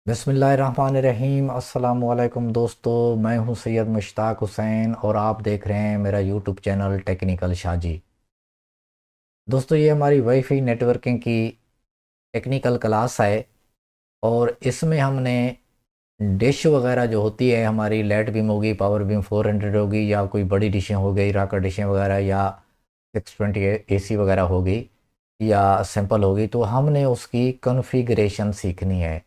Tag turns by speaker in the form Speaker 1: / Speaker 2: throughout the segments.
Speaker 1: बिस्मिल्लाहिर्रहमानिर्रहीम। अस्सलामुअलैकुम दोस्तों, मैं हूं सैयद मुश्ताक हुसैन और आप देख रहे हैं मेरा यूट्यूब चैनल टेक्निकल शाजी। दोस्तों, ये हमारी वाईफाई नेटवर्किंग की टेक्निकल क्लास है और इसमें हमने डिश वगैरह जो होती है हमारी लेट बीम होगी, पावर बीम 400 होगी या कोई बड़ी डिशें हो गई, राकर डिशें वगैरह या 620 एसी वगैरह होगी या सिंपल होगी, तो हमने उसकी कॉन्फ़िगरेशन सीखनी है।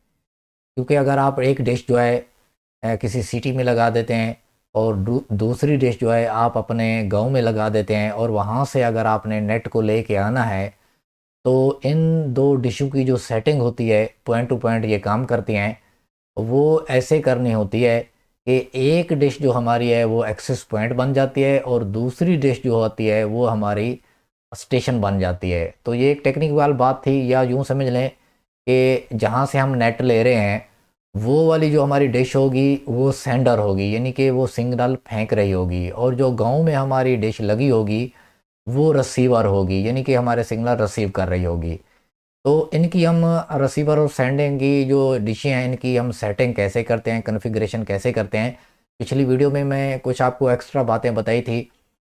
Speaker 1: क्योंकि अगर आप एक डिश जो है किसी सिटी में लगा देते हैं और दूसरी डिश जो है आप अपने गांव में लगा देते हैं और वहाँ से अगर आपने नेट को लेके आना है, तो इन दो डिशों की जो सेटिंग होती है पॉइंट टू पॉइंट ये काम करती हैं। वो ऐसे करनी होती है कि एक डिश जो हमारी है वो एक्सेस पॉइंट बन जाती है और दूसरी डिश जो होती है वो हमारी स्टेशन बन जाती है। तो ये एक टेक्निक वाली बात थी, या यूँ समझ लें कि जहाँ से हम नेट ले रहे हैं वो वाली जो हमारी डिश होगी वो सेंडर होगी, यानी कि वो सिग्नल फेंक रही होगी, और जो गांव में हमारी डिश लगी होगी वो रिसीवर होगी, यानी कि हमारे सिग्नल रिसीव कर रही होगी। तो इनकी हम रिसीवर और सेंडिंग की जो डिशें हैं इनकी हम सेटिंग कैसे करते हैं, कॉन्फ़िगरेशन कैसे करते हैं, पिछली वीडियो में मैं कुछ आपको एक्स्ट्रा बातें बताई थी।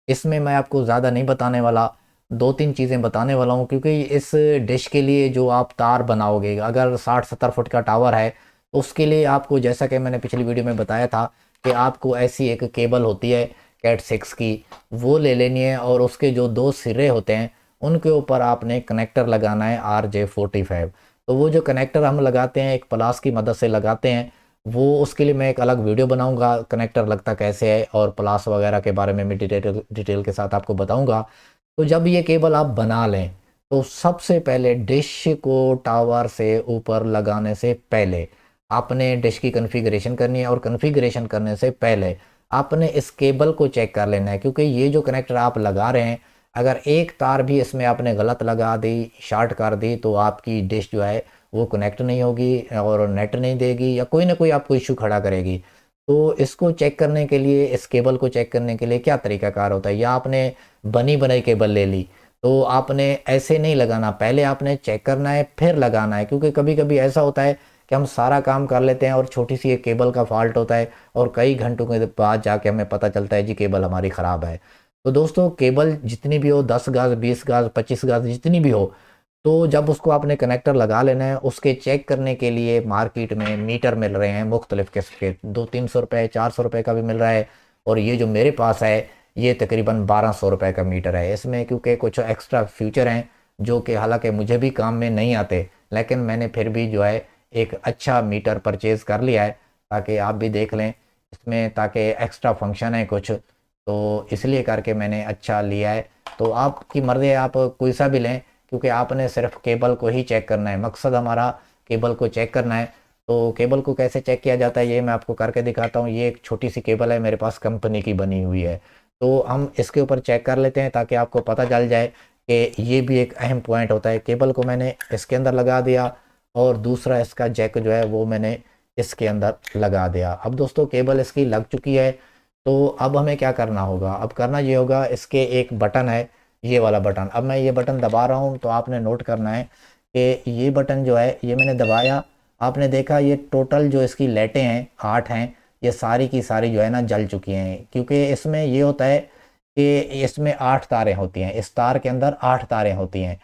Speaker 1: इसमें मैं आपको ज़्यादा नहीं बताने वाला, दो तीन चीज़ें बताने वाला हूँ, क्योंकि इस डिश के लिए जो आप तार बनाओगे, अगर 60-70 फुट का टावर है तो उसके लिए आपको, जैसा कि मैंने पिछली वीडियो में बताया था, कि आपको ऐसी एक केबल होती है कैट 6 की, वो ले लेनी है और उसके जो दो सिरे होते हैं उनके ऊपर आपने कनेक्टर लगाना है RJ45। तो वो जो कनेक्टर हम लगाते हैं एक प्लास की मदद से लगाते हैं, वो उसके लिए मैं एक अलग वीडियो बनाऊंगा कनेक्टर लगता कैसे है और प्लास वगैरह के बारे में मैं डिटेल के साथ आपको बताऊंगा। तो जब ये केबल आप बना लें तो सबसे पहले डिश को टावर से ऊपर लगाने से पहले आपने डिश की कॉन्फ़िगरेशन करनी है, और कॉन्फ़िगरेशन करने से पहले आपने इस केबल को चेक कर लेना है, क्योंकि ये जो कनेक्टर आप लगा रहे हैं अगर एक तार भी इसमें आपने गलत लगा दी, शॉर्ट कर दी, तो आपकी डिश जो है वो कनेक्ट नहीं होगी और नेट नहीं देगी या कोई ना कोई आपको इशू खड़ा करेगी। तो इसको चेक करने के लिए, इस केबल को चेक करने के लिए क्या तरीकाकार होता है, या आपने बनी बनाई केबल ले ली तो आपने ऐसे नहीं लगाना, पहले आपने चेक करना है फिर लगाना है, क्योंकि कभी कभी ऐसा होता है कि हम सारा काम कर लेते हैं और छोटी सी एक केबल का फॉल्ट होता है और कई घंटों के बाद जाके हमें पता चलता है जी केबल हमारी ख़राब है। तो दोस्तों, केबल जितनी भी हो, 10 गाज 20 गाज 25 गाज जितनी भी हो, तो जब उसको आपने कनेक्टर लगा लेना है, उसके चेक करने के लिए मार्केट में मीटर मिल रहे हैं मुख्तलिफ किस्म के, 200-300 रुपये 400 रुपये का भी मिल रहा है, और ये जो मेरे पास है ये तकरीबन 1200 रुपये का मीटर है। इसमें क्योंकि कुछ एक्स्ट्रा फीचर हैं जो कि हालांकि मुझे भी काम में नहीं आते, लेकिन मैंने फिर भी जो है एक अच्छा मीटर परचेज़ कर लिया है ताकि आप भी देख लें इसमें, ताकि एक्स्ट्रा फंक्शन है कुछ, तो इसलिए करके मैंने अच्छा लिया है। तो आपकी मर्ज़ी है, आप कोई सा भी लें, क्योंकि आपने सिर्फ केबल को ही चेक करना है, मकसद हमारा केबल को चेक करना है। तो केबल को कैसे चेक किया जाता है ये मैं आपको करके दिखाता हूँ। ये एक छोटी सी केबल है मेरे पास, कंपनी की बनी हुई है, तो हम इसके ऊपर चेक कर लेते हैं ताकि आपको पता चल जाए कि ये भी एक अहम पॉइंट होता है। केबल को मैंने इसके अंदर लगा दिया और दूसरा इसका जैक जो है वो मैंने इसके अंदर लगा दिया। अब दोस्तों, केबल इसकी लग चुकी है, तो अब हमें क्या करना होगा, अब करना ये होगा, इसके एक बटन है, ये वाला बटन, अब मैं ये बटन दबा रहा हूँ तो आपने नोट करना है कि ये बटन जो है ये मैंने दबाया, आपने देखा ये टोटल जो इसकी लाइटें हैं 8 हैं, ये सारी की सारी जो है ना जल चुकी हैं, क्योंकि इसमें ये होता है कि इसमें 8 तारें होती हैं, इस तार के अंदर 8 तारें होती हैं।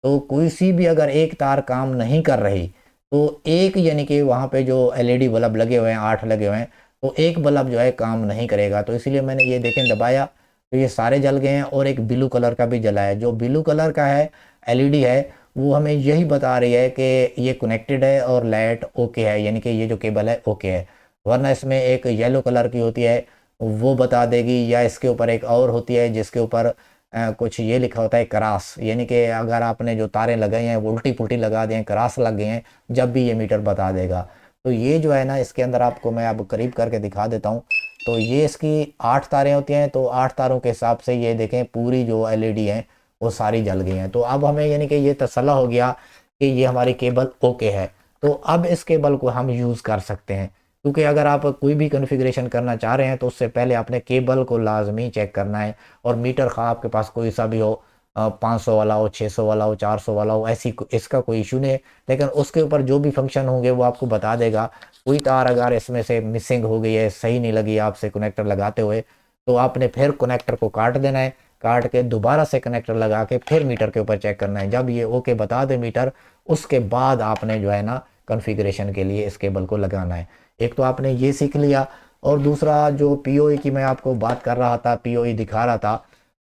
Speaker 1: तो कोई सी भी अगर एक तार काम नहीं कर रही तो एक, यानी कि वहाँ पे जो एलईडी बल्ब लगे हुए हैं 8 लगे हुए हैं, तो एक बल्ब जो है काम नहीं करेगा। तो इसलिए मैंने ये देखें दबाया तो ये सारे जल गए हैं, और एक ब्लू कलर का भी जला है। जो ब्लू कलर का है एलईडी है वो हमें यही बता रही है कि ये कनेक्टेड है और लाइट ओके है, यानी कि ये जो केबल है ओके है। वरना इसमें एक येलो कलर की होती है वो बता देगी, या इसके ऊपर एक और होती है जिसके ऊपर कुछ ये लिखा होता है क्रॉस, यानी कि अगर आपने जो तारें लगाई हैं वो उल्टी पुल्टी लगा दी हैं, क्रॉस लग गए हैं, जब भी ये मीटर बता देगा। तो ये जो है ना इसके अंदर आपको मैं अब करीब करके दिखा देता हूँ। तो ये इसकी 8 तारें होती हैं, तो 8 तारों के हिसाब से ये देखें पूरी जो एलईडी हैं वो सारी जल गई हैं। तो अब हमें यानी कि ये तसल्ला हो गया कि ये हमारी केबल ओके है। तो अब इस केबल को हम यूज़ कर सकते हैं, क्योंकि अगर आप कोई भी कॉन्फ़िगरेशन करना चाह रहे हैं तो उससे पहले आपने केबल को लाजमी चेक करना है, और मीटर खा आपके पास कोई सा भी हो, 500 वाला हो, 600 वाला हो, 400 वाला हो, ऐसी इसका कोई इशू नहीं है। लेकिन उसके ऊपर जो भी फंक्शन होंगे वो आपको बता देगा। कोई तार अगर इसमें से मिसिंग हो गई है, सही नहीं लगी आपसे कनेक्टर लगाते हुए, तो आपने फिर कनेक्टर को काट देना है। काट के दोबारा से कनेक्टर लगा के फिर मीटर के ऊपर चेक करना है। जब ये ओके बता दे मीटर, उसके बाद आपने जो है ना कॉन्फ़िगरेशन के लिए इस केबल को लगाना है। एक तो आपने ये सीख लिया, और दूसरा जो पीओई की मैं आपको बात कर रहा था, पीओई दिखा रहा था,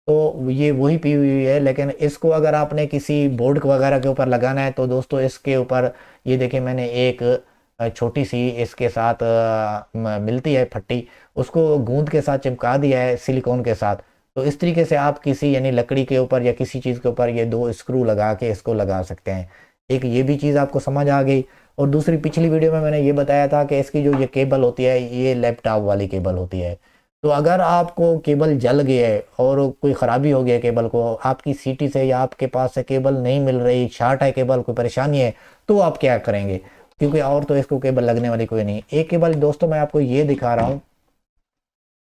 Speaker 1: तो ये वही पीओई है। लेकिन इसको अगर आपने किसी बोर्ड वगैरह के ऊपर लगाना है तो दोस्तों इसके ऊपर ये देखिए मैंने एक छोटी सी इसके साथ मिलती है फट्टी, उसको गूंद के साथ चिपका दिया है सिलिकॉन के साथ। तो इस तरीके से आप किसी यानी लकड़ी के ऊपर या किसी चीज़ के ऊपर ये दो स्क्रू लगा के इसको लगा सकते हैं। एक ये भी चीज़ आपको समझ आ गई। और दूसरी पिछली वीडियो में मैंने ये बताया था कि इसकी जो ये केबल होती है ये लैपटॉप वाली केबल होती है। तो अगर आपको केबल जल गया है और कोई ख़राबी हो गया है केबल को, आपकी सीटी से या आपके पास से केबल नहीं मिल रही, शॉर्ट है केबल, कोई परेशानी है, तो आप क्या करेंगे? क्योंकि और तो इसको केबल लगने वाली कोई नहीं। एक केबल दोस्तों मैं आपको ये दिखा रहा हूँ,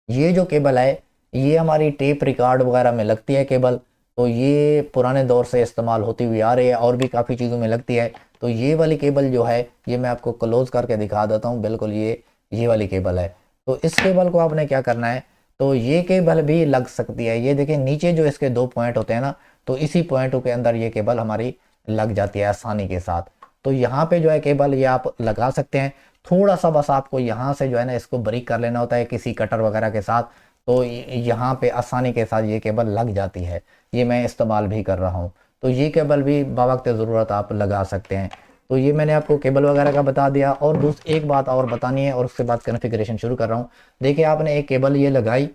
Speaker 1: ये जो केबल है ये हमारी टेप रिकॉर्ड वगैरह में लगती है केबल। तो ये पुराने दौर से इस्तेमाल होती हुई आ रही है, और भी काफ़ी चीज़ों में लगती है। तो ये वाली केबल जो है ये मैं आपको क्लोज करके दिखा देता हूँ। बिल्कुल ये वाली केबल है। तो इस केबल को आपने क्या करना है, तो ये केबल भी लग सकती है। ये देखिए नीचे जो इसके दो पॉइंट होते हैं ना, तो इसी पॉइंटों के अंदर ये केबल हमारी लग जाती है आसानी के साथ। तो यहाँ पे जो है केबल ये आप लगा सकते हैं। थोड़ा सा बस आपको यहाँ से जो है ना इसको बारीक कर लेना होता है किसी कटर वगैरह के साथ, तो यहाँ पे आसानी के साथ ये केबल लग जाती है। ये मैं इस्तेमाल भी कर रहा हूँ। तो ये केबल भी बवक्त ज़रूरत आप लगा सकते हैं। तो ये मैंने आपको केबल वगैरह का बता दिया। और एक बात और बतानी है और उसके बाद कॉन्फ़िगरेशन शुरू कर रहा हूँ। देखिए आपने एक केबल ये लगाई,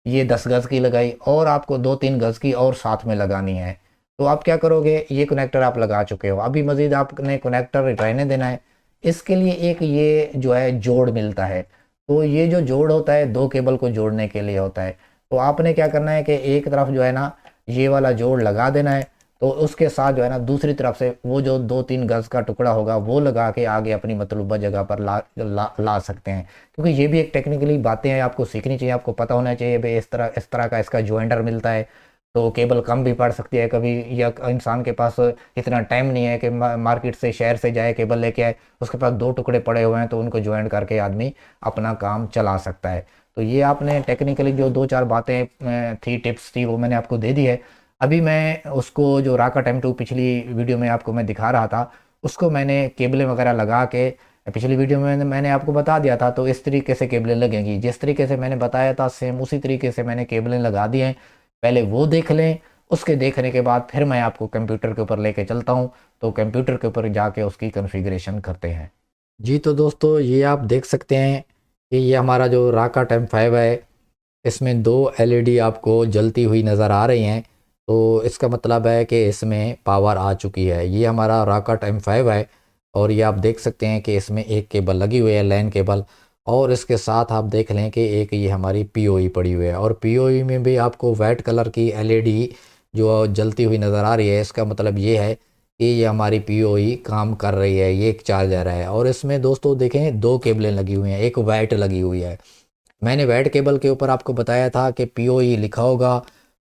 Speaker 1: ये 10 गज़ की लगाई, और आपको 2-3 गज़ की और साथ में लगानी है। तो आप क्या करोगे, ये कनेक्टर आप लगा चुके हो, अभी मज़ीद आपने कनेक्टर रहने देना है। इसके लिए एक ये जो है जोड़ मिलता है। तो ये जो जोड़ होता है दो केबल को जोड़ने के लिए होता है। तो आपने क्या करना है कि एक तरफ जो है ना ये वाला जोड़ लगा देना है, तो उसके साथ जो है ना दूसरी तरफ से वो जो 2-3 गज़ का टुकड़ा होगा वो लगा के आगे अपनी मतलूबा जगह पर ला सकते हैं। क्योंकि ये भी एक टेक्निकली बातें हैं, आपको सीखनी चाहिए, आपको पता होना चाहिए भाई इस तरह का इसका जॉइंटर मिलता है। तो केबल कम भी पड़ सकती है कभी, या इंसान के पास इतना टाइम नहीं है कि मार्केट से शहर से जाए केबल लेके आए, उसके पास दो टुकड़े पड़े हुए हैं तो उनको ज्वाइन करके आदमी अपना काम चला सकता है। तो ये आपने टेक्निकली जो 2-4 बातें थी, टिप्स थी, वो मैंने आपको दे दी है। अभी मैं उसको जो राकट M2 पिछली वीडियो में आपको मैं दिखा रहा था, उसको मैंने केबलें वगैरह लगा के पिछली वीडियो में मैंने आपको बता दिया था। तो इस तरीके से केबलें लगेंगी, जिस तरीके से मैंने बताया था सेम उसी तरीके से मैंने केबलें लगा दी हैं। पहले वो देख लें, उसके देखने के बाद फिर मैं आपको कंप्यूटर के ऊपर लेके चलता हूँ। तो कंप्यूटर के ऊपर जाके उसकी कॉन्फ़िगरेशन करते हैं। जी तो दोस्तों ये आप देख सकते हैं कि ये हमारा जो राकट M5 है, इसमें दो LED आपको जलती हुई नज़र आ रही हैं। तो इसका मतलब है कि इसमें पावर आ चुकी है। ये हमारा राकट M5 है, और ये आप देख सकते हैं कि इसमें एक केबल लगी हुई है, लैन केबल, और इसके साथ आप देख लें कि एक ये हमारी पीओई पड़ी हुई है। और पीओई में भी आपको वाइट कलर की LED जो जलती हुई नज़र आ रही है, इसका मतलब ये है कि ये हमारी पीओई काम कर रही है, ये एक चार्जर है। और इसमें दोस्तों देखें दो केबलें लगी हुई हैं, एक वाइट लगी हुई है। मैंने वाइट केबल के ऊपर आपको बताया था कि पीओई लिखा होगा,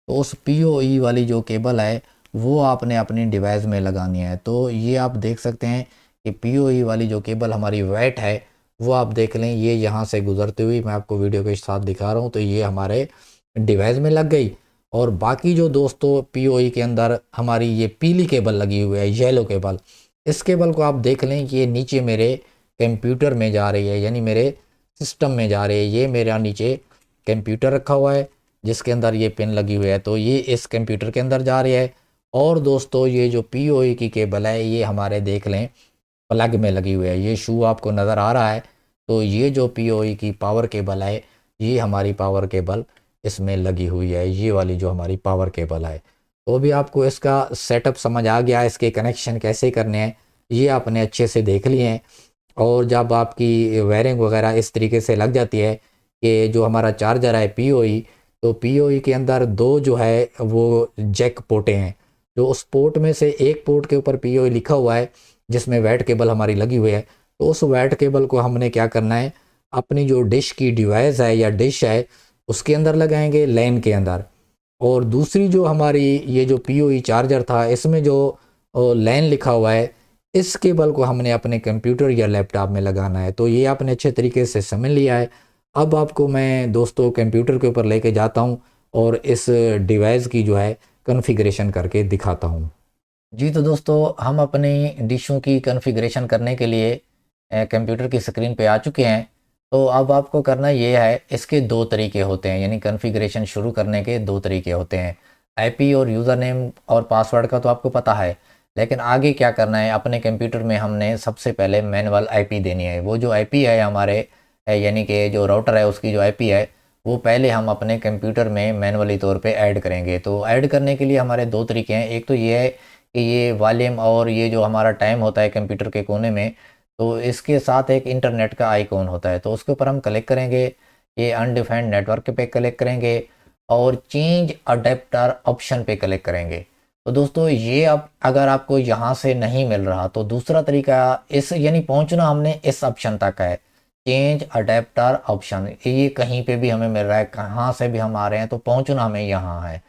Speaker 1: तो उस पीओई वाली जो केबल है वो आपने अपनी डिवाइस में लगानी है। तो ये आप देख सकते हैं कि पीओई वाली जो केबल हमारी वाइट है वो आप देख लें, ये यहाँ से गुजरती हुई मैं आपको वीडियो के साथ दिखा रहा हूँ। तो ये हमारे डिवाइस में लग गई। और बाकी जो दोस्तों पीओई के अंदर हमारी ये पीली केबल लगी हुई है, येलो केबल, इस केबल को आप देख लें कि ये नीचे मेरे कंप्यूटर में जा रही है, यानी मेरे सिस्टम में जा रही है। ये मेरा नीचे कंप्यूटर रखा हुआ है जिसके अंदर ये पिन लगी हुई है, तो ये इस कंप्यूटर के अंदर जा रही है। और दोस्तों ये जो पीओई की केबल है ये हमारे देख लें प्लग में लगी हुई है, ये शू आपको नज़र आ रहा है। तो ये जो पीओई की पावर केबल है ये हमारी पावर केबल इसमें लगी हुई है, ये वाली जो हमारी पावर केबल है। तो भी आपको इसका सेटअप समझ आ गया, इसके कनेक्शन कैसे करने हैं ये आपने अच्छे से देख लिए हैं। और जब आपकी वायरिंग वगैरह इस तरीके से लग जाती है कि जो हमारा चार्जर है पीओई, तो पीओई के अंदर दो जो है वो जैक पोर्टें हैं, जो उस पोर्ट में से एक पोर्ट के ऊपर पीओई लिखा हुआ है जिसमें वाइट केबल हमारी लगी हुई है। तो उस वाइट केबल को हमने क्या करना है, अपनी जो डिश की डिवाइस है या डिश है उसके अंदर लगाएंगे, लैन के अंदर। और दूसरी जो हमारी ये जो PoE चार्जर था, इसमें जो लैन लिखा हुआ है, इस केबल को हमने अपने कंप्यूटर या लैपटॉप में लगाना है। तो ये आपने अच्छे तरीके से समझ लिया है। अब आपको मैं दोस्तों कंप्यूटर के ऊपर लेके जाता हूँ और इस डिवाइस की जो है कॉन्फ़िगरेशन करके दिखाता हूँ। जी तो दोस्तों, हम अपनी डिशों की कॉन्फ़िगरेशन करने के लिए कंप्यूटर की स्क्रीन पे आ चुके हैं। तो अब आपको करना ये है, इसके दो तरीके होते हैं, यानी कॉन्फ़िगरेशन शुरू करने के दो तरीके होते हैं। आईपी और यूज़र नेम और पासवर्ड का तो आपको पता है, लेकिन आगे क्या करना है, अपने कंप्यूटर में हमने सबसे पहले मैनुअल आईपी देनी है। वो जो आईपी है हमारे यानी कि जो राउटर है उसकी जो आईपी है, वो पहले हम अपने कंप्यूटर में मैनुअली तौर पे ऐड करेंगे। तो ऐड करने के लिए हमारे दो तरीके हैं। एक तो ये है कि ये वॉल्यूम और ये जो हमारा टाइम होता है कंप्यूटर के कोने में, तो इसके साथ एक इंटरनेट का आइकॉन होता है, तो उसके ऊपर हम क्लिक करेंगे। ये अनडिफाइंड नेटवर्क पे क्लिक करेंगे और चेंज अडेप्टर ऑप्शन पे क्लिक करेंगे। तो दोस्तों ये अब अगर आपको यहाँ से नहीं मिल रहा तो दूसरा तरीका, इस यानी पहुँचना हमने इस ऑप्शन तक है, चेंज अडेप्टर ऑप्शन। ये कहीं पे भी हमें मिल रहा है, कहाँ से भी हम आ रहे हैं तो पहुँचना हमें यहाँ है।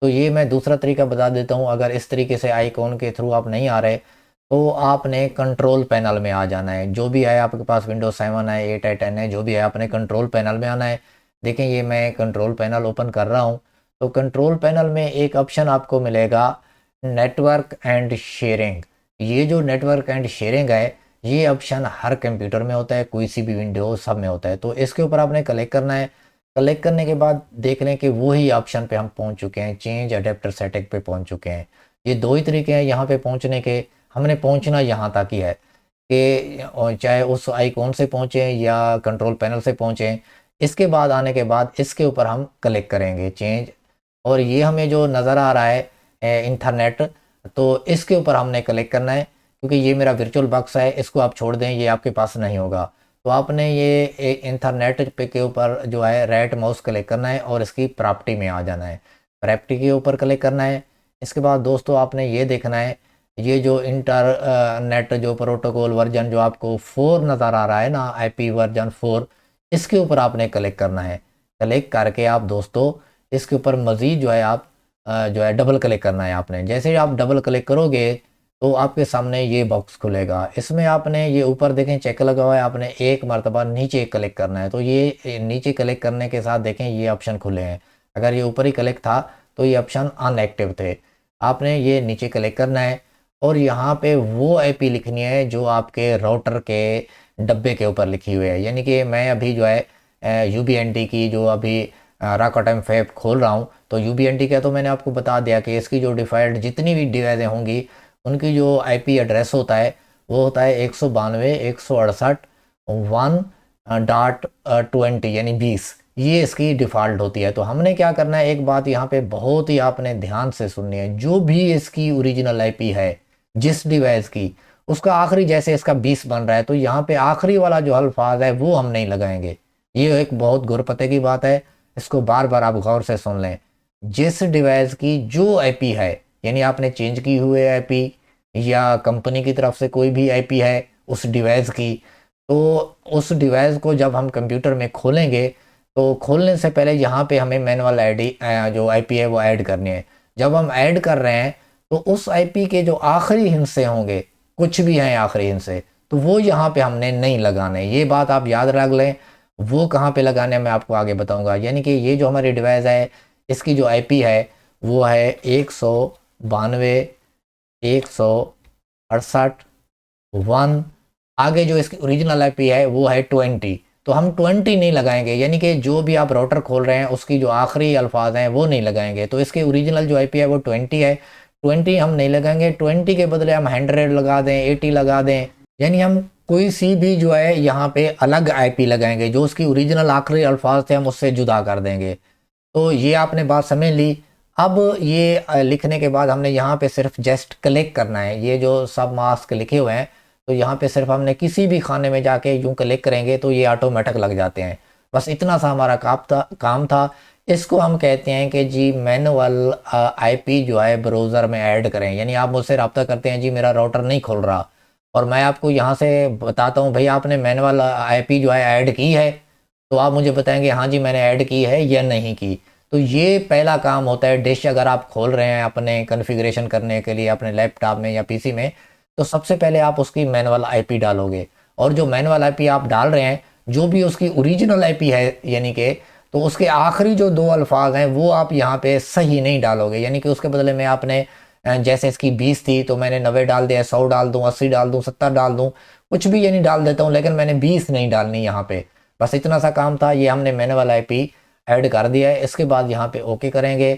Speaker 1: तो ये मैं दूसरा तरीका बता देता हूँ। अगर इस तरीके से आइकॉन के थ्रू आप नहीं आ रहे तो आपने कंट्रोल पैनल में आ जाना है। जो भी है आपके पास, विंडोज 7 है, 8 है, 10 है, जो भी है, आपने कंट्रोल पैनल में आना है। देखें ये मैं कंट्रोल पैनल ओपन कर रहा हूँ। तो कंट्रोल पैनल में एक ऑप्शन आपको मिलेगा, नेटवर्क एंड शेयरिंग। ये जो नेटवर्क एंड शेयरिंग है, ये ऑप्शन हर कंप्यूटर में होता है, कोई सी भी विंडोज सब में होता है। तो इसके ऊपर आपने क्लिक करना है। क्लिक करने के बाद देख लें कि वही ऑप्शन पे हम पहुंच चुके हैं, चेंज अडेप्टर सेटिंग पे पहुंच चुके हैं। ये दो ही तरीके हैं यहाँ पे पहुंचने के। हमने पहुंचना यहाँ तक ही है कि चाहे उस आइकॉन से पहुंचे या कंट्रोल पैनल से पहुंचे। इसके बाद आने के बाद इसके ऊपर हम क्लिक करेंगे चेंज, और ये हमें जो नज़र आ रहा है इंटरनेट, तो इसके ऊपर हमने क्लिक करना है, क्योंकि ये मेरा वर्चुअल बॉक्स है, इसको आप छोड़ दें, ये आपके पास नहीं होगा। तो आपने ये इंटरनेट पे के ऊपर जो है राइट माउस क्लिक करना है और इसकी प्रॉपर्टी में आ जाना है। प्रॉपर्टी के ऊपर क्लिक करना है। इसके बाद दोस्तों आपने ये देखना है, ये जो नेट जो प्रोटोकॉल वर्जन जो आपको 4 नज़र आ रहा है ना, आईपी वर्जन 4, इसके ऊपर आपने क्लिक करना है। क्लिक करके आप दोस्तों इसके ऊपर मज़ीद जो है आप जो है डबल क्लिक करना है आपने। जैसे ही आप डबल क्लिक करोगे तो आपके सामने ये बॉक्स खुलेगा। इसमें आपने ये ऊपर देखें चेक लगा हुआ है, आपने एक मरतबा नीचे क्लिक करना है। तो ये नीचे क्लिक करने के साथ देखें ये ऑप्शन खुले हैं। अगर ये ऊपर ही क्लिक था तो ये ऑप्शन अनएक्टिव थे। आपने ये नीचे क्लिक करना है और यहाँ पे वो आईपी लिखनी है जो आपके राउटर के डब्बे के ऊपर लिखी हुई है। यानी कि मैं अभी जो है यूबीएनटी की जो अभी राकोटाइम फैब खोल रहा हूँ, तो यूबीएनटी का तो मैंने आपको बता दिया कि इसकी जो डिफ़ॉल्ट जितनी भी डिवाइसें होंगी उनकी जो आईपी एड्रेस होता है वो होता है 192.168.1.20 यानी 20। ये इसकी डिफ़ॉल्ट होती है। तो हमने क्या करना है, एक बात यहाँ पे बहुत ही आपने ध्यान से सुननी है, जो भी इसकी ओरिजिनल आईपी है जिस डिवाइस की, उसका आखिरी, जैसे इसका 20 बन रहा है तो यहाँ पे आखिरी वाला जो अल्फाज है वो हम नहीं लगाएंगे। ये एक बहुत गौर पते की बात है, इसको बार बार आप गौर से सुन लें। जिस डिवाइस की जो आईपी है, यानी आपने चेंज की हुई आईपी या कंपनी की तरफ से कोई भी आईपी है उस डिवाइस की, तो उस डिवाइस को जब हम कंप्यूटर में खोलेंगे तो खोलने से पहले यहाँ पे हमें मैनुअल आईडी जो आईपी है वो ऐड करनी है। जब हम ऐड कर रहे हैं तो उस आईपी के जो आखिरी हिस्से होंगे, कुछ भी हैं आखिरी हिस्से, तो वो यहाँ पे हमने नहीं लगाने। ये बात आप याद रख लें। वो कहाँ पे लगाने मैं आपको आगे बताऊंगा। यानी कि ये जो हमारी डिवाइस है इसकी जो आईपी है वो है 192.168.1। आगे जो इसकी ओरिजिनल आईपी है वो है 20। तो हम 20 नहीं लगाएंगे, यानी कि जो भी आप राउटर खोल रहे हैं उसकी जो आखिरी अल्फाज हैं वो नहीं लगाएंगे। तो इसके ओरिजिनल जो आईपी है वो 20 है, 20 हम नहीं लगाएंगे। 20 के बदले हम 100 लगा दें, 80 लगा दें, यानी हम कोई सी भी जो है यहाँ पे अलग आईपी लगाएंगे। जो उसकी ओरिजिनल आखिरी अल्फाज थे हम उससे जुदा कर देंगे। तो ये आपने बात समझ ली। अब ये लिखने के बाद हमने यहाँ पे सिर्फ जस्ट क्लिक करना है। ये जो सब मास्क लिखे हुए हैं तो यहाँ पे सिर्फ हमने किसी भी खाने में जाके यूं क्लिक करेंगे तो ये ऑटोमेटिक लग जाते हैं। बस इतना सा हमारा काम था। इसको हम कहते हैं कि जी मैनुअल आईपी जो है ब्राउज़र में ऐड करें। यानी आप मुझसे रब्ता करते हैं, जी मेरा राउटर नहीं खुल रहा, और मैं आपको यहाँ से बताता हूँ भाई आपने मैनुअल आईपी जो है ऐड की है, तो आप मुझे बताएंगे हाँ जी मैंने ऐड की है या नहीं की। तो ये पहला काम होता है डिश अगर आप खोल रहे हैं अपने कॉन्फ़िगरेशन करने के लिए अपने लैपटॉप में या पीसी में, तो सबसे पहले आप उसकी मैनुअल आईपी डालोगे। और जो मैनुअल आईपी आप डाल रहे हैं, जो भी उसकी ओरिजिनल आईपी है यानी कि, तो उसके आखिरी जो 2 अल्फ़ाज़ हैं वो आप यहाँ पे सही नहीं डालोगे। यानी कि उसके बदले में आपने जैसे इसकी 20 थी तो मैंने 90 डाल दिया, 100 डाल दूँ, 80 डाल दूँ, 70 डाल दूँ, कुछ भी यानी डाल देता हूँ, लेकिन मैंने 20 नहीं डालनी यहाँ पे। बस इतना सा काम था, ये हमने मैनुअल आईपी ऐड कर दिया है। इसके बाद यहाँ पे ओके करेंगे,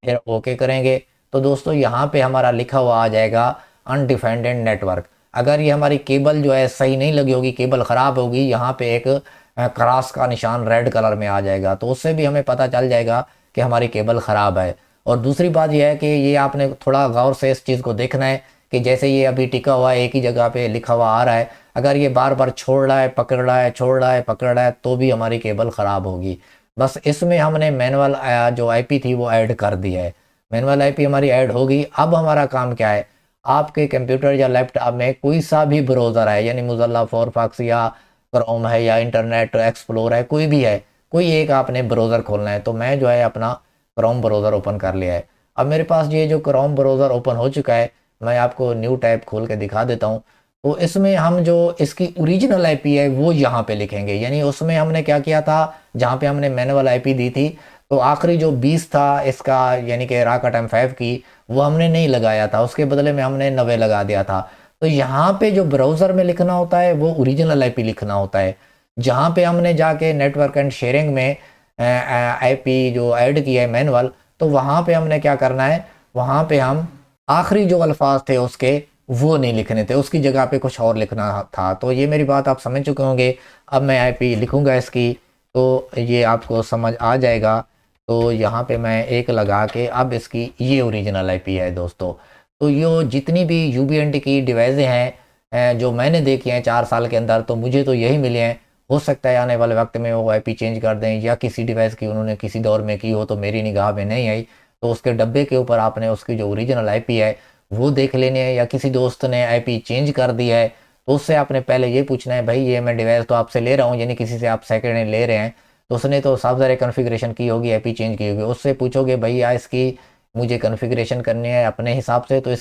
Speaker 1: फिर ओके करेंगे, तो दोस्तों यहाँ पे हमारा लिखा हुआ आ जाएगा अनडिफाइंड नेटवर्क। अगर ये हमारी केबल जो है सही नहीं लगी होगी, केबल ख़राब होगी, यहाँ पे एक क्रॉस का निशान रेड कलर में आ जाएगा, तो उससे भी हमें पता चल जाएगा कि हमारी केबल ख़राब है। और दूसरी बात यह है कि ये आपने थोड़ा गौर से इस चीज़ को देखना है कि जैसे ये अभी टिका हुआ है, एक ही जगह पे लिखा हुआ आ रहा है, अगर ये बार बार छोड़ रहा है, पकड़ रहा है, छोड़ रहा है, पकड़ रहा है, तो भी हमारी केबल ख़राब होगी। बस इसमें हमने मैनुअल जो आईपी थी वो ऐड कर दी है। मैनुअल आईपी हमारी ऐड होगी। अब हमारा काम क्या है, आपके कंप्यूटर या लैपटॉप में कोई सा भी ब्राउज़र है, यानी मोज़िला फायरफॉक्स या क्रोम है या इंटरनेट एक्सप्लोर है, कोई भी है, कोई एक आपने ब्राउज़र खोलना है। तो मैं जो है अपना क्रोम ब्राउज़र ओपन कर लिया है। अब मेरे पास ये जो क्रोम ब्राउज़र ओपन हो चुका है, मैं आपको न्यू टैब खोल के दिखा देता हूँ। तो इसमें हम जो इसकी ओरिजिनल आईपी है वो यहाँ पे लिखेंगे। यानी उसमें हमने क्या किया था, जहाँ पे हमने मैनुअल आईपी दी थी, तो आखिरी जो 20 था इसका यानी कि राकट M5 की, वो हमने नहीं लगाया था, उसके बदले में हमने 90 लगा दिया था। तो यहाँ पे जो ब्राउज़र में लिखना होता है वो ओरिजिनल आईपी लिखना होता है। जहाँ पे हमने जाके नेटवर्क एंड शेयरिंग में आईपी जो ऐड किया है मैनुअल, तो वहाँ पे हमने क्या करना है, वहाँ पे हम आखिरी जो अल्फाज थे उसके वो नहीं लिखने थे, उसकी जगह पे कुछ और लिखना था। तो ये मेरी बात आप समझ चुके होंगे। अब मैं आईपी लिखूँगा इसकी, तो ये आपको समझ आ जाएगा। तो यहाँ पे मैं एक लगा के अब इसकी ये ओरिजिनल आईपी है दोस्तों। तो ये जितनी भी यूबीएनटी की डिवाइसें हैं जो मैंने देखी हैं 4 साल के अंदर, तो मुझे तो यही मिले हैं। हो सकता है आने वाले वक्त में वो आईपी चेंज कर दें, या किसी डिवाइस की उन्होंने किसी दौर में की हो तो मेरी निगाह में नहीं आई। तो उसके डब्बे के ऊपर आपने उसकी जो ओरिजिनल आईपी है वो देख लेनी है, या किसी दोस्त ने आईपी चेंज कर दी है तो उससे आपने पहले ये पूछना है, भाई ये मैं डिवाइस तो आपसे ले रहा हूँ, यानी किसी से आप सेकेंड हैंड ले रहे हैं, तो उसने तो साफ ज़रा कॉन्फ़िगरेशन की होगी, आईपी चेंज की होगी। उससे पूछोगे भाई या इसकी मुझे कॉन्फ़िगरेशन करनी है अपने हिसाब से, तो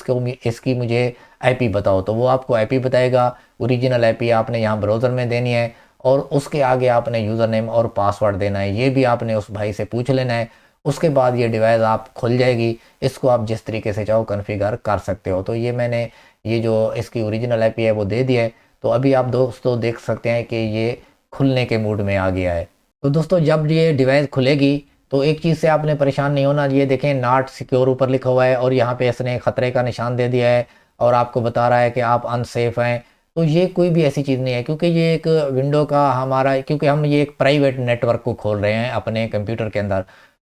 Speaker 1: इसकी मुझे आईपी बताओ, तो वो आपको आईपी बताएगा। ओरिजिनल आईपी आपने यहाँ ब्राउज़र में देनी है, और उसके आगे आपने यूज़र नेम और पासवर्ड देना है, ये भी आपने उस भाई से पूछ लेना है। उसके बाद ये डिवाइस आप खुल जाएगी। इसको आप जिस तरीके से चाहो कॉन्फ़िगर कर सकते हो। तो ये मैंने ये जो इसकी ओरिजिनल आईपी है वो दे दी है। तो अभी आप दोस्तों देख सकते हैं कि ये खुलने के मूड में आ गया है। तो दोस्तों जब ये डिवाइस खुलेगी तो एक चीज़ से आपने परेशान नहीं होना। ये देखें नॉट सिक्योर ऊपर लिखा हुआ है, और यहाँ पे इसने ख़तरे का निशान दे दिया है, और आपको बता रहा है कि आप अनसेफ हैं। तो ये कोई भी ऐसी चीज़ नहीं है, क्योंकि ये एक विंडो का हमारा, क्योंकि हम ये एक प्राइवेट नेटवर्क को खोल रहे हैं अपने कंप्यूटर के अंदर।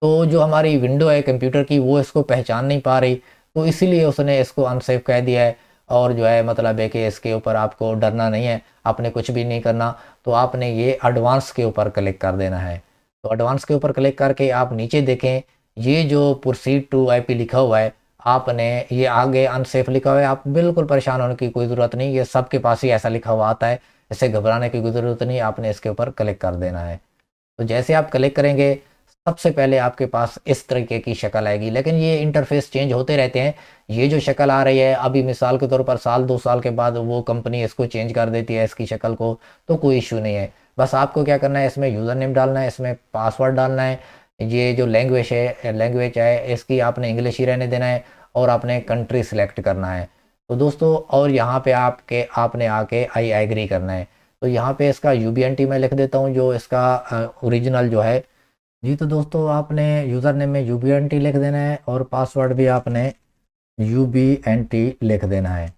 Speaker 1: तो जो हमारी विंडो है कंप्यूटर की वो इसको पहचान नहीं पा रही, तो इसीलिए उसने इसको अनसेफ कह दिया है। और जो है मतलब है कि इसके ऊपर आपको डरना नहीं है, आपने कुछ भी नहीं करना। तो आपने ये एडवांस के ऊपर क्लिक कर देना है। तो एडवांस के ऊपर क्लिक करके आप नीचे देखें, ये जो प्रोसीड टू आईपी लिखा हुआ है, आपने ये आगे अनसेफ लिखा हुआ है। आप बिल्कुल परेशान होने की कोई ज़रूरत नहीं, ये सबके पास ही ऐसा लिखा हुआ आता है, इससे घबराने की कोई ज़रूरत नहीं। आपने इसके ऊपर क्लिक कर देना है। तो जैसे आप क्लिक करेंगे, सबसे पहले आपके पास इस तरीके की शक्ल आएगी, लेकिन ये इंटरफेस चेंज होते रहते हैं। ये जो शक्ल आ रही है अभी मिसाल के तौर पर साल 2 साल के बाद वो कंपनी इसको चेंज कर देती है इसकी शक्ल को, तो कोई इशू नहीं है। बस आपको क्या करना है, इसमें यूज़र नेम डालना है, इसमें पासवर्ड डालना है। ये जो लैंग्वेज है इसकी आपने इंग्लिश ही रहने देना है, और आपने कंट्री सिलेक्ट करना है। तो दोस्तों और यहाँ पे आपने आके आई एग्री करना है। तो यहाँ पे इसका यूबीएनटी मैं लिख देता हूँ, जो इसका ओरिजिनल जो है। जी तो दोस्तों आपने यूज़र नेम में यूबीएनटी लिख देना है, और पासवर्ड भी आपने यूबीएनटी लिख देना है।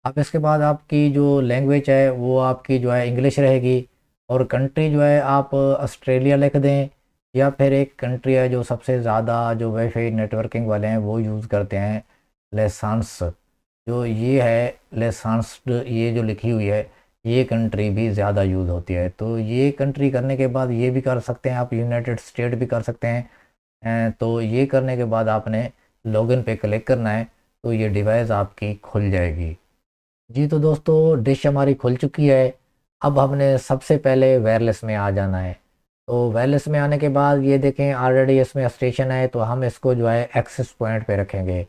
Speaker 1: अब इसके बाद आपकी जो लैंग्वेज है वो आपकी जो है इंग्लिश रहेगी, और कंट्री जो है आप ऑस्ट्रेलिया लिख दें, या फिर एक कंट्री है जो सबसे ज़्यादा जो वाईफाई नेटवर्किंग वाले हैं वो यूज़ करते हैं, लेसांस। जो ये है लेसांस, ये जो लिखी हुई है, ये कंट्री भी ज़्यादा यूज़ होती है। तो ये कंट्री करने के बाद ये भी कर सकते हैं आप, यूनाइटेड स्टेट भी कर सकते हैं। तो ये करने के बाद आपने लॉगिन पे क्लिक करना है, तो ये डिवाइस आपकी खुल जाएगी। जी तो दोस्तों डिश हमारी खुल चुकी है। अब हमने सबसे पहले वायरलेस में आ जाना है। तो वायरलेस में आने के बाद ये देखें ऑलरेडी इसमें स्टेशन है, तो हम इसको जो है एक्सेस पॉइंट पे रखेंगे।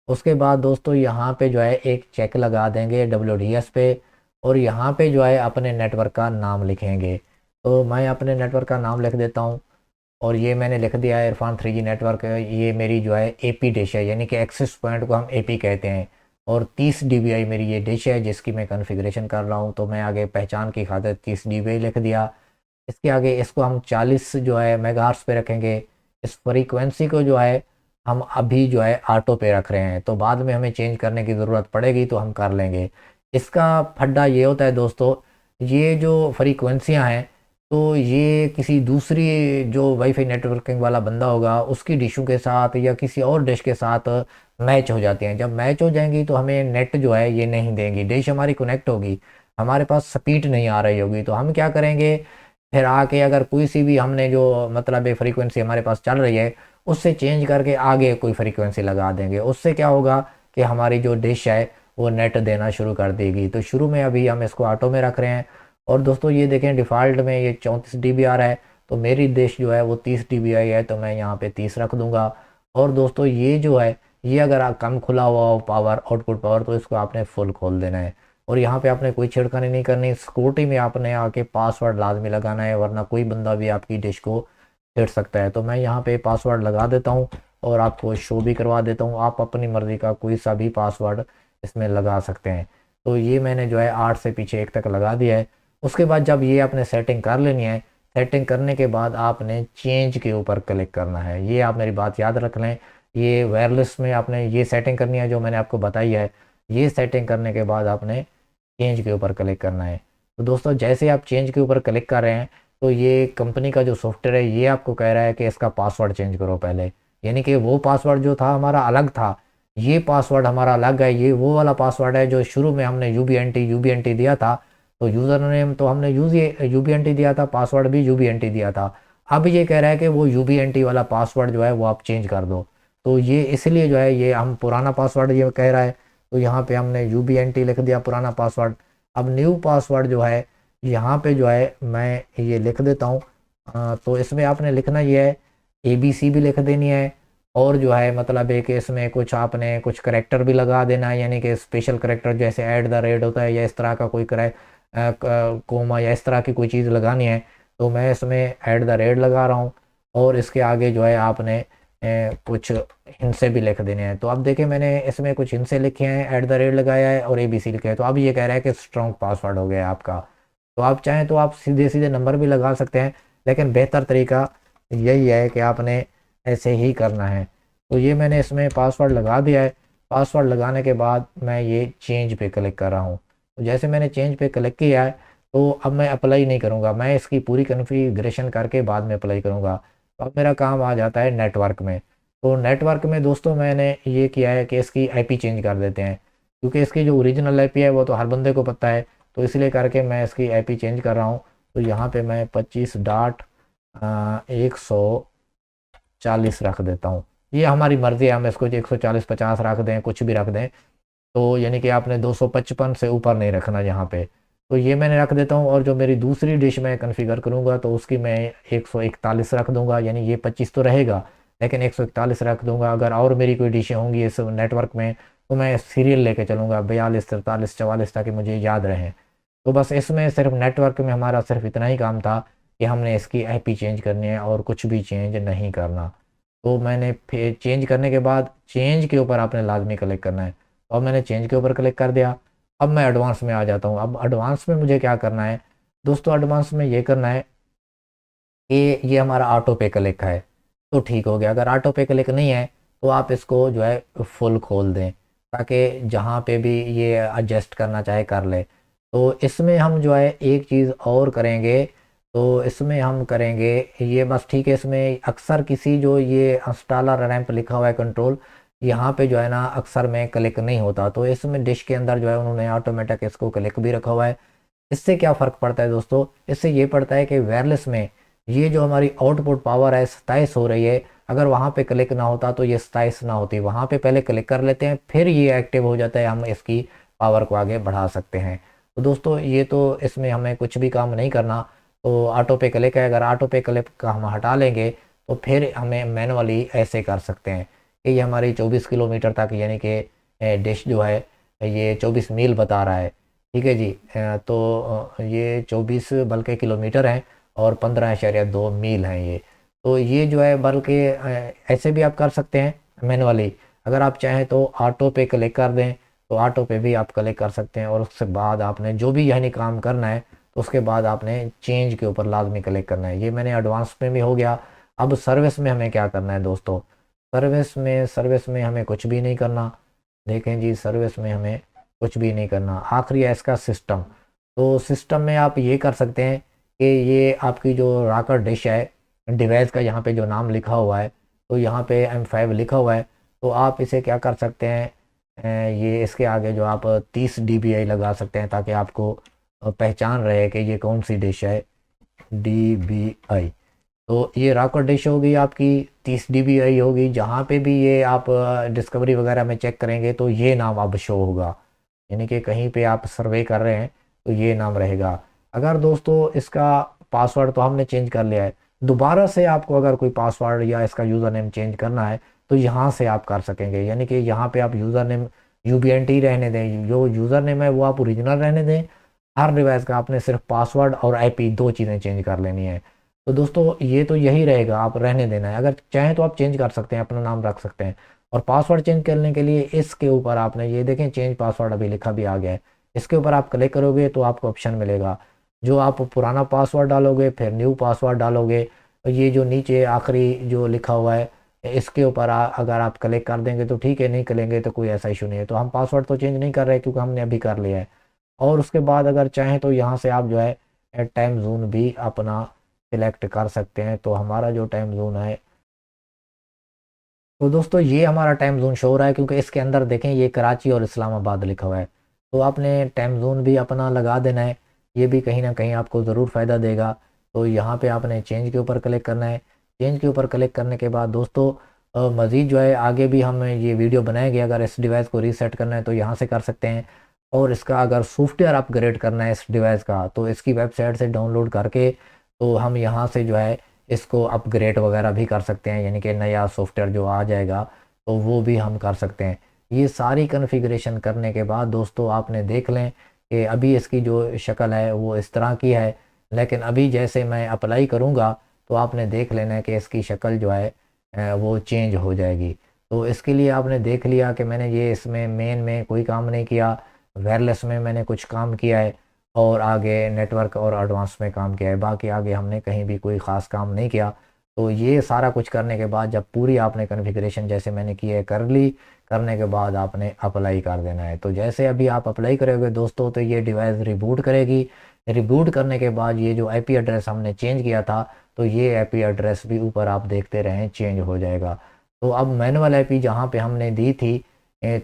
Speaker 1: उसके बाद दोस्तों यहाँ पे जो है एक चेक लगा देंगे WDS पे, और यहाँ पे जो है अपने नेटवर्क का नाम लिखेंगे। तो मैं अपने नेटवर्क का नाम लिख देता हूँ, और ये मैंने लिख दिया है इरफान 3G नेटवर्क। ये मेरी जो है AP डिश है, यानी कि एक्सेस पॉइंट को हम AP कहते हैं। और 30 dBi मेरी ये डिश है जिसकी मैं कॉन्फ़िगरेशन कर रहा हूँ। तो मैं आगे पहचान की खातिर 30 dBi लिख दिया। इसके आगे इसको हम 40 जो है मेगाहर्ट्ज़ पे रखेंगे। इस फ्रीक्वेंसी को जो है हम अभी जो है ऑटो पे रख रहे हैं, तो बाद में हमें चेंज करने की ज़रूरत पड़ेगी तो हम कर लेंगे। इसका फड्डा ये होता है दोस्तों, ये जो फ्रीक्वेंसियाँ हैं, तो ये किसी दूसरी जो वाईफाई नेटवर्किंग वाला बंदा होगा उसकी डिशों के साथ या किसी और डिश के साथ मैच हो जाती हैं। जब मैच हो जाएंगी तो हमें नेट जो है ये नहीं देंगी, डिश हमारी कनेक्ट होगी, हमारे पास स्पीड नहीं आ रही होगी। तो हम क्या करेंगे, फिर आके अगर कोई सी भी हमने जो मतलब एक फ्रीक्वेंसी हमारे पास चल रही है उससे चेंज करके आगे कोई फ्रीक्वेंसी लगा देंगे। उससे क्या होगा कि हमारी जो डिश है वो नेट देना शुरू कर देगी। तो शुरू में अभी हम इसको ऑटो में रख रहे हैं। और दोस्तों ये देखें डिफ़ॉल्ट में ये 34 dB आ रहा है, तो मेरी डिश जो है वो 30 dBi है, तो मैं यहाँ पे 30 रख दूँगा। और दोस्तों ये जो है ये अगर कम खुला हुआ हो पावर, आउटपुट पावर, तो इसको आपने फुल खोल देना है। और यहाँ पे आपने कोई छेड़खानी नहीं करनी। सिक्योरिटी में आपने आके पासवर्ड लाजमी लगाना है, वरना कोई बंदा भी आपकी डिश को छेड़ सकता है। तो मैं यहाँ पे पासवर्ड लगा देता हूँ और आपको शो भी करवा देता हूँ। आप अपनी मर्ज़ी का कोई सा भी पासवर्ड इसमें लगा सकते हैं। तो ये मैंने जो है 8 से पीछे 1 तक लगा दिया है। उसके बाद जब ये आपने सेटिंग कर लेनी है, सेटिंग करने के बाद आपने चेंज के ऊपर क्लिक करना है। ये आप मेरी बात याद रख लें, ये वायरलेस में आपने ये सेटिंग करनी है जो मैंने आपको बताई है। ये सेटिंग करने के बाद आपने चेंज के ऊपर क्लिक करना है। तो दोस्तों जैसे आप चेंज के ऊपर क्लिक कर रहे हैं, तो ये कंपनी का जो सॉफ्टवेयर है ये आपको कह रहा है कि इसका पासवर्ड चेंज करो पहले। यानी कि वो पासवर्ड जो था हमारा अलग था, ये पासवर्ड हमारा अलग है। ये वो वाला पासवर्ड है जो शुरू में हमने यूबीएनटी दिया था। तो यूज़र नेम तो हमने यूबीएनटी दिया था, पासवर्ड भी यूबीएनटी दिया था। अब ये कह रहा है कि वो यूबीएनटी वाला पासवर्ड जो है वो आप चेंज कर दो। तो ये इसलिए जो है ये हम पुराना पासवर्ड ये कह रहा है, तो यहाँ पे हमने यूबीएनटी लिख दिया पुराना पासवर्ड। अब न्यू पासवर्ड जो है यहाँ पे जो है मैं ये लिख देता हूँ। तो इसमें आपने लिखना ये है, ABC भी लिख देनी है, और जो है मतलब एक इसमें कुछ आपने कुछ करेक्टर भी लगा देना है, यानी कि स्पेशल करेक्टर जैसे @@ होता है या इस तरह का कोई कोमा या इस तरह की कोई चीज़ लगानी है। तो मैं इसमें @ लगा रहा हूँ, और इसके आगे जो है आपने कुछ हिंसे भी लिख देने हैं। तो अब देखिए मैंने इसमें कुछ हिंसे लिखे हैं, @ लगाया है और ABC लिखा है। तो अब ये कह रहा है कि स्ट्रॉन्ग पासवर्ड हो गया है आपका। तो आप चाहें तो आप सीधे सीधे नंबर भी लगा सकते हैं, लेकिन बेहतर तरीका यही है कि आपने ऐसे ही करना है। तो ये मैंने इसमें पासवर्ड लगा दिया है। पासवर्ड लगाने के बाद मैं ये चेंज पे क्लिक कर रहा हूँ। तो जैसे मैंने चेंज पे क्लिक किया है, तो अब मैं अप्लाई नहीं करूँगा, मैं इसकी पूरी कॉन्फ़िगरेशन करके बाद में अप्लाई करूँगा। तो अब मेरा काम आ जाता है नेटवर्क में। तो नेटवर्क में दोस्तों मैंने ये किया है कि इसकी IP चेंज कर देते हैं, क्योंकि इसकी जो ओरिजिनल IP है वो तो हर बंदे को पता है। तो इसलिए करके मैं इसकी IP चेंज कर रहा हूँ। तो यहाँ पे मैं 25.140 रख देता हूँ। ये हमारी मर्ज़ी है, हम इसको 140 50 रख दें, कुछ भी रख दें। तो यानी कि आपने 255 से ऊपर नहीं रखना यहाँ पे। तो ये मैंने रख देता हूँ, और जो मेरी दूसरी डिश मैं कॉन्फ़िगर करूँगा तो उसकी मैं 141 रख दूँगा। यानी ये 25 तो रहेगा, लेकिन 141 रख दूँगा। अगर और मेरी कोई डिशें होंगी इस नेटवर्क में तो मैं सीरियल लेके चलूँगा 42 43 44, ताकि मुझे याद रहें। तो बस इसमें सिर्फ नेटवर्क में हमारा सिर्फ इतना ही काम था कि हमने इसकी IP चेंज करनी है और कुछ भी चेंज नहीं करना। तो मैंने फिर चेंज करने के बाद चेंज के ऊपर आपने लाजमी क्लिक करना है। तो अब मैंने चेंज के ऊपर क्लिक कर दिया। अब मैं एडवांस में आ जाता हूँ। अब एडवांस में मुझे क्या करना है दोस्तों, एडवांस में ये करना है कि ये हमारा ऑटो पे क्लिक है, तो ठीक हो गया। अगर ऑटो पे क्लिक नहीं है तो आप इसको जो है फुल खोल दें, ताकि जहाँ पे भी ये एडजस्ट करना चाहे कर ले। तो इसमें हम जो है एक चीज़ और करेंगे, तो इसमें हम करेंगे ये बस ठीक है। इसमें अक्सर किसी जो ये इंस्टॉलर रैंप लिखा हुआ है कंट्रोल, यहाँ पे जो है ना अक्सर में क्लिक नहीं होता। तो इसमें डिश के अंदर जो है उन्होंने ऑटोमेटिक इसको क्लिक भी रखा हुआ है। इससे क्या फ़र्क पड़ता है दोस्तों, इससे ये पड़ता है कि वायरलेस में ये जो हमारी आउटपुट पावर है 27 हो रही है, अगर वहाँ पे क्लिक ना होता तो ये 27 ना होती। वहाँ पे पहले क्लिक कर लेते हैं, फिर ये एक्टिव हो जाता है, हम इसकी पावर को आगे बढ़ा सकते हैं। तो दोस्तों ये तो इसमें हमें कुछ भी काम नहीं करना। तो ऑटो पे क्लिक है, अगर ऑटो पे क्लिक का हम हटा लेंगे तो फिर हमें मैनुअली ऐसे कर सकते हैं कि ये हमारी 24 किलोमीटर तक, यानी कि डिश जो है ये 24 मील बता रहा है। ठीक है जी। तो ये 24 बल्कि किलोमीटर हैं और 15.2 मील हैं ये। तो ये जो है बल्कि ऐसे भी आप कर सकते हैं मैनुअली। अगर आप चाहें तो ऑटो पे क्लिक कर दें तो ऑटो पे भी आप क्लिक कर सकते हैं, और उसके बाद आपने जो भी यानी काम करना है तो उसके बाद आपने चेंज के ऊपर लाजमी क्लिक करना है। ये मैंने एडवांस में भी हो गया। अब सर्विस में हमें क्या करना है दोस्तों? सर्विस में हमें कुछ भी नहीं करना। देखें जी, सर्विस में हमें कुछ भी नहीं करना। आखिरी है इसका सिस्टम। तो सिस्टम में आप ये कर सकते हैं कि ये आपकी जो रॉकर डिश है, डिवाइस का यहाँ पे जो नाम लिखा हुआ है, तो यहाँ पे M5 लिखा हुआ है, तो आप इसे क्या कर सकते हैं, ये इसके आगे जो आप 30 dBi लगा सकते हैं ताकि आपको पहचान रहे कि ये कौन सी डिश है, dBi। तो ये रॉकर डिश होगी आपकी, 30 dBi होगी। जहाँ पे भी ये आप डिस्कवरी वगैरह में चेक करेंगे तो ये नाम अब शो होगा, यानी कि कहीं पे आप सर्वे कर रहे हैं तो ये नाम रहेगा। अगर दोस्तों इसका पासवर्ड तो हमने चेंज कर लिया है, दोबारा से आपको अगर कोई पासवर्ड या इसका यूज़र नेम चेंज करना है तो यहाँ से आप कर सकेंगे, यानी कि यहाँ पे आप यूज़र नेम UBNT रहने दें, जो यूज़र नेम है वो आप ओरिजिनल रहने दें। हर डिवाइस का आपने सिर्फ पासवर्ड और IP दो चीज़ें चेंज कर लेनी है। तो दोस्तों ये तो यही रहेगा, आप रहने देना है। अगर चाहें तो आप चेंज कर सकते हैं, अपना नाम रख सकते हैं। और पासवर्ड चेंज करने के लिए इसके ऊपर आपने ये देखें चेंज पासवर्ड अभी लिखा भी आ गया है, इसके ऊपर आप क्लिक करोगे तो आपको ऑप्शन मिलेगा। जो आप पुराना पासवर्ड डालोगे फिर न्यू पासवर्ड डालोगे, तो ये जो नीचे आखिरी जो लिखा हुआ है इसके ऊपर अगर आप क्लिक कर देंगे तो ठीक है, नहीं करेंगे तो कोई ऐसा इशू नहीं है। तो हम पासवर्ड तो चेंज नहीं कर रहे क्योंकि हमने अभी कर लिया है। और उसके बाद अगर चाहें तो यहाँ से आप जो है टाइम जोन भी अपना सिलेक्ट कर सकते हैं। तो हमारा जो टाइम जोन है, तो दोस्तों ये हमारा टाइम जोन शो हो रहा है क्योंकि इसके अंदर देखें ये कराची और इस्लामाबाद लिखा हुआ है। तो आपने टाइम जोन भी अपना लगा देना है, ये भी कहीं ना कहीं आपको ज़रूर फ़ायदा देगा। तो यहाँ पे आपने चेंज के ऊपर क्लिक करना है। चेंज के ऊपर क्लिक करने के बाद दोस्तों मज़ीद जो है आगे भी हम ये वीडियो बनाएंगे। अगर इस डिवाइस को रीसेट करना है तो यहाँ से कर सकते हैं, और इसका अगर सॉफ्टवेयर अपग्रेड करना है इस डिवाइस का तो इसकी वेबसाइट से डाउनलोड करके तो हम यहाँ से जो है इसको अपग्रेड वगैरह भी कर सकते हैं, यानी कि नया सॉफ्टवेयर जो आ जाएगा तो वो भी हम कर सकते हैं। ये सारी कॉन्फ़िगरेशन करने के बाद दोस्तों आपने देख लें कि अभी इसकी जो शक्ल है वो इस तरह की है, लेकिन अभी जैसे मैं अप्लाई करूँगा तो आपने देख लेना है कि इसकी शक्ल जो है वो चेंज हो जाएगी। तो इसके लिए आपने देख लिया कि मैंने ये इसमें मेन में कोई काम नहीं किया, वायरलेस में मैंने कुछ काम किया है, और आगे नेटवर्क और एडवांस में काम किया है। बाकी आगे हमने कहीं भी कोई ख़ास काम नहीं किया। तो ये सारा कुछ करने के बाद जब पूरी आपने कॉन्फ़िगरेशन जैसे मैंने की है कर ली, करने के बाद आपने अप्लाई कर देना है। तो जैसे अभी आप अप्लाई करोगे दोस्तों तो ये डिवाइस रिबूट करेगी। रिबूट करने के बाद ये जो IP एड्रेस हमने चेंज किया था तो ये IP एड्रेस भी ऊपर आप देखते रहें चेंज हो जाएगा। तो अब मैनुअल IP जहाँ पे हमने दी थी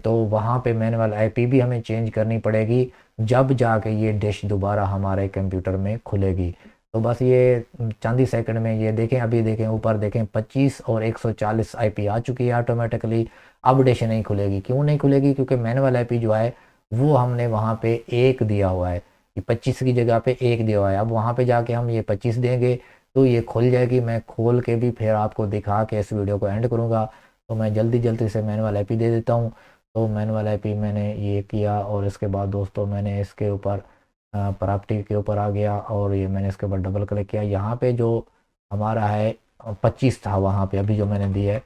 Speaker 1: तो वहाँ पे मैनुअल IP भी हमें चेंज करनी पड़ेगी जब जाके ये डिश दोबारा हमारे कंप्यूटर में खुलेगी। तो बस ये चंद ही सेकंड में ये देखें, अभी देखें ऊपर देखें 25 और 140 IP आ चुकी है ऑटोमेटिकली। अब डिश नहीं खुलेगी। क्यों नहीं खुलेगी? क्योंकि मैनुअल IP जो है वो हमने वहाँ पे 1 दिया हुआ है, ये 25 की जगह पे 1 दिया हुआ है। अब वहाँ पे जाके हम ये 25 देंगे तो ये खुल जाएगी। मैं खोल के भी फिर आपको दिखा के इस वीडियो को एंड करूँगा। तो मैं जल्दी जल्दी से मैनुअल IP दे देता हूँ। तो मैनुअल IP मैंने ये किया, और इसके बाद दोस्तों मैंने इसके ऊपर प्रॉपर्टी के ऊपर आ गया और ये मैंने इसके ऊपर डबल क्लिक किया। यहाँ पे जो हमारा है 25 था वहाँ पे अभी जो मैंने दी है,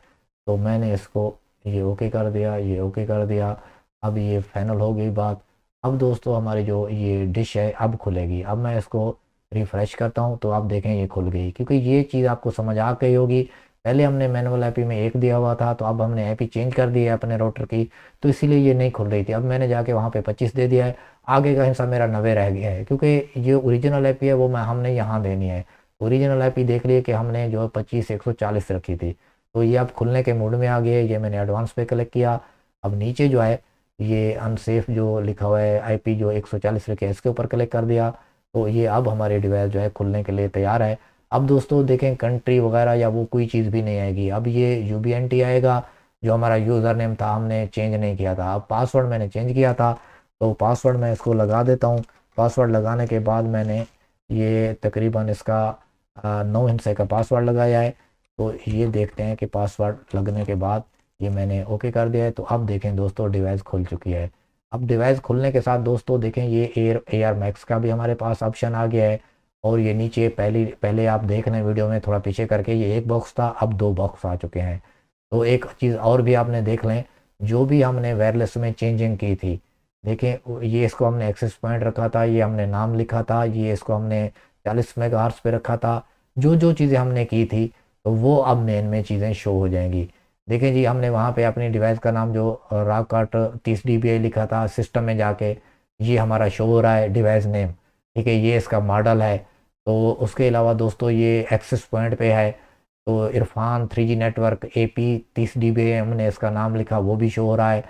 Speaker 1: तो मैंने इसको ये ओके कर दिया, ये ओके कर दिया। अब ये फाइनल हो गई बात। अब दोस्तों हमारी जो ये डिश है अब खुलेगी। अब मैं इसको रिफ़्रेश करता हूँ तो आप देखें ये खुल गई, क्योंकि ये चीज़ आपको समझ आ गई होगी। पहले हमने मैनुअल IP में 1 दिया हुआ था, तो अब हमने IP चेंज कर दी है अपने राउटर की, तो इसीलिए ये नहीं खुल रही थी। अब मैंने जाके वहाँ पे 25 दे दिया है। आगे का हिस्सा मेरा 90 रह गया है, क्योंकि ये ओरिजिनल IP है वो हमने यहाँ देनी है। ओरिजिनल IP देख लिए कि हमने जो 25 140 रखी थी। तो ये अब खुलने के मूड में आ गई है। ये मैंने एडवांस पे क्लिक किया। अब नीचे जो है ये अनसेफ जो लिखा हुआ है IP जो 140 रखे इसके ऊपर क्लिक कर दिया। तो ये अब हमारी डिवाइस जो है खुलने के लिए तैयार है। अब दोस्तों देखें कंट्री वगैरह या वो कोई चीज़ भी नहीं आएगी। अब ये UBNT आएगा, जो हमारा यूज़र नेम था हमने चेंज नहीं किया था। अब पासवर्ड मैंने चेंज किया था, तो पासवर्ड मैं इसको लगा देता हूँ। पासवर्ड लगाने के बाद मैंने ये तकरीबन इसका 9 हिस्से का पासवर्ड लगाया है। तो ये देखते हैं कि पासवर्ड लगने के बाद ये मैंने ओके कर दिया है। तो अब देखें दोस्तों, डिवाइस खुल चुकी है। अब डिवाइस खुलने के साथ दोस्तों देखें, ये AR मैक्स का भी हमारे पास ऑप्शन आ गया है। और ये नीचे पहले आप देख रहे हैं वीडियो में, थोड़ा पीछे करके, ये एक बॉक्स था, अब 2 बॉक्स आ चुके हैं। तो एक चीज़ और भी आपने देख लें, जो भी हमने वायरलेस में चेंजिंग की थी, देखें ये इसको हमने एक्सेस पॉइंट रखा था, ये हमने नाम लिखा था, ये इसको हमने 40 मेगाहर्ट्ज़ पे रखा था। जो जो चीज़ें हमने की थी तो वो अब मेन में चीज़ें शो हो जाएंगी। देखें जी, हमने वहाँ पे अपनी डिवाइस का नाम जो रॉकआउट 30 dBi लिखा था, सिस्टम में जाके ये हमारा शो हो रहा है डिवाइस नेम, ठीक है, ये इसका मॉडल है। तो उसके अलावा दोस्तों ये एक्सेस पॉइंट पे है, तो Irfan 3G network AP 30 dBi हमने इसका नाम लिखा, वो भी शो हो रहा है।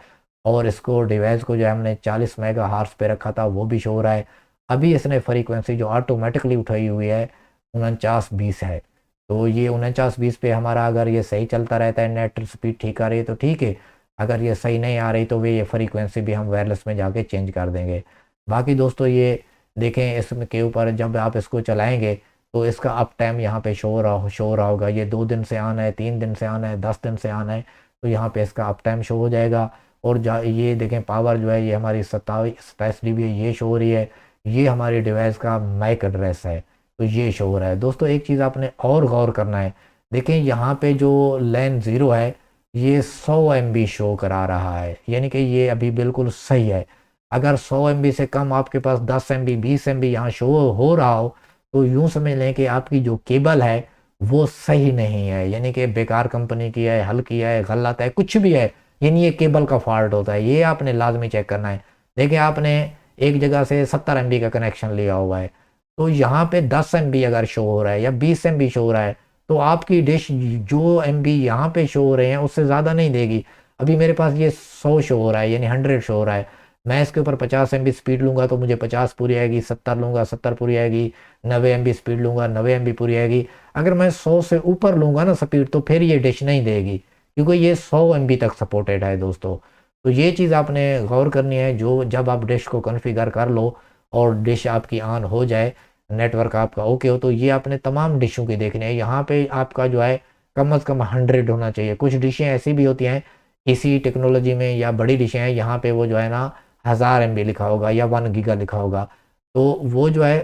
Speaker 1: और इसको डिवाइस को जो है हमने 40 मेगाहर्ट्ज़ पे रखा था, वो भी शो हो रहा है। अभी इसने फ्रीक्वेंसी जो ऑटोमेटिकली उठाई हुई है 4920 है। तो ये 4920 पे हमारा अगर ये सही चलता रहता है, नेट स्पीड ठीक आ रही है तो ठीक है। अगर ये सही नहीं आ रही तो वे ये फ्रीक्वेंसी भी हम वायरलेस में जाके चेंज कर देंगे। बाकी दोस्तों ये देखें, इसमें के ऊपर जब आप इसको चलाएंगे तो इसका अप टाइम यहाँ पे शो हो रहा होगा। ये 2 दिन से ऑन है, 3 दिन से ऑन है, 10 दिन से ऑन है, तो यहाँ पे इसका अप टाइम शो हो जाएगा। और ये देखें पावर जो है ये हमारी 27 dB ये शो हो रही है। ये हमारी डिवाइस का मैक एड्रेस है, तो ये शो हो रहा है। दोस्तों एक चीज़ आपने और गौर करना है, देखें यहाँ पे जो लैन 0 है ये 100 MB शो करा रहा है, यानी कि ये अभी बिल्कुल सही है। अगर 100 MB से कम आपके पास 10 MB 20 MB यहाँ शो हो रहा हो तो यूँ समझ लें कि आपकी जो केबल है वो सही नहीं है, यानी कि बेकार कंपनी की है, हल्की है, गलत है, कुछ भी है, यानी ये केबल का फॉल्ट होता है। ये आपने लाजमी चेक करना है। देखिए आपने एक जगह से 70 MB का कनेक्शन लिया हुआ है, तो यहाँ पे 10 MB अगर शो हो रहा है या 20 MB शो हो रहा है तो आपकी डिश जो MB यहाँ पे शो हो रहे हैं उससे ज़्यादा नहीं देगी। अभी मेरे पास ये 100 शो हो रहा है, यानी 100 शो हो रहा है। मैं इसके ऊपर 50 MB स्पीड लूँगा तो मुझे 50 पूरी आएगी, 70 लूँगा 70 पूरी आएगी, 90 MB स्पीड लूँगा 90 MB पूरी आएगी। अगर मैं 100 से ऊपर लूँगा ना स्पीड तो फिर ये डिश नहीं देगी, क्योंकि ये 100 MB तक सपोर्टेड है दोस्तों। तो ये चीज़ आपने गौर करनी है, जो जब आप डिश को कॉन्फ़िगर कर लो और डिश आपकी ऑन हो जाए, नेटवर्क आपका ओके हो, तो ये आपने तमाम डिशों की देखनी है। यहाँ पे आपका जो है कम से कम 100 होना चाहिए। कुछ डिशें ऐसी भी होती हैं इसी टेक्नोलॉजी में, या बड़ी डिशें हैं यहाँ पे वो जो है ना 1000 MB लिखा होगा या 1 गीगा लिखा होगा। तो वो जो है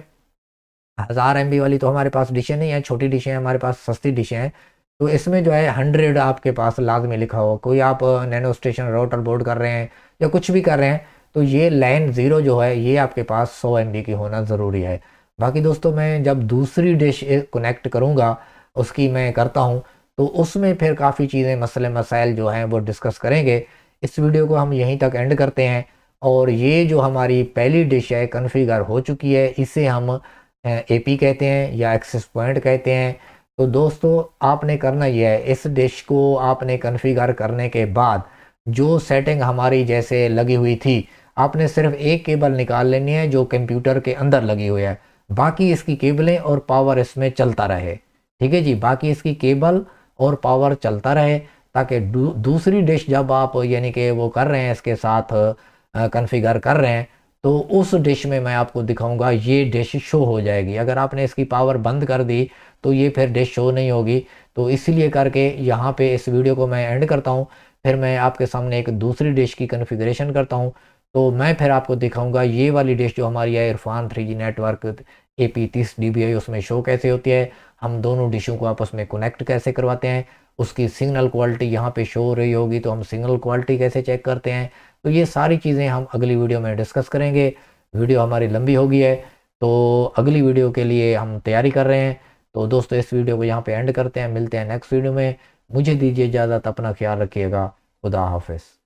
Speaker 1: 1000 MB वाली तो हमारे पास डिशें नहीं है, छोटी डिशें हैं हमारे पास, सस्ती डिशें हैं। तो इसमें जो है 100 आपके पास लाजमी लिखा होगा। कोई आप नैनो स्टेशन राउटर बोर्ड कर रहे हैं या कुछ भी कर रहे हैं तो ये लाइन 0 जो है ये आपके पास 100 MB की होना ज़रूरी है। बाकी दोस्तों मैं जब दूसरी डिश कनेक्ट करूँगा, उसकी मैं करता हूँ, तो उसमें फिर काफ़ी चीज़ें मसले मसाइल जो हैं वो डिस्कस करेंगे। इस वीडियो को हम यहीं तक एंड करते हैं। और ये जो हमारी पहली डिश है कॉन्फ़िगर हो चुकी है, इसे हम AP कहते हैं या एक्सेस पॉइंट कहते हैं। तो दोस्तों आपने करना यह है, इस डिश को आपने कॉन्फ़िगर करने के बाद जो सेटिंग हमारी जैसे लगी हुई थी, आपने सिर्फ एक केबल निकाल लेनी है जो कंप्यूटर के अंदर लगी हुई है। बाकी इसकी केबलें और पावर इसमें चलता रहे, ठीक है जी, बाकी इसकी केबल और पावर चलता रहे, ताकि दूसरी डिश जब आप यानी कि वो कर रहे हैं इसके साथ कॉन्फ़िगर कर रहे हैं तो उस डिश में मैं आपको दिखाऊंगा ये डिश शो हो जाएगी। अगर आपने इसकी पावर बंद कर दी तो ये फिर डिश शो नहीं होगी। तो इसीलिए करके यहाँ पे इस वीडियो को मैं एंड करता हूँ। फिर मैं आपके सामने एक दूसरी डिश की कॉन्फ़िगरेशन करता हूँ, तो मैं फिर आपको दिखाऊंगा ये वाली डिश जो हमारी है Irfan 3G network AP 30 dBi, उसमें शो कैसे होती है, हम दोनों डिशों को आपस में कनेक्ट कैसे करवाते हैं, उसकी सिग्नल क्वालिटी यहाँ पे शो हो रही होगी तो हम सिग्नल क्वालिटी कैसे चेक करते हैं। तो ये सारी चीज़ें हम अगली वीडियो में डिस्कस करेंगे। वीडियो हमारी लंबी हो गई है, तो अगली वीडियो के लिए हम तैयारी कर रहे हैं। तो दोस्तों इस वीडियो को यहाँ पे एंड करते हैं, मिलते हैं नेक्स्ट वीडियो में। मुझे दीजिए इजाज़त, अपना ख्याल रखिएगा। खुदा हाफिज़।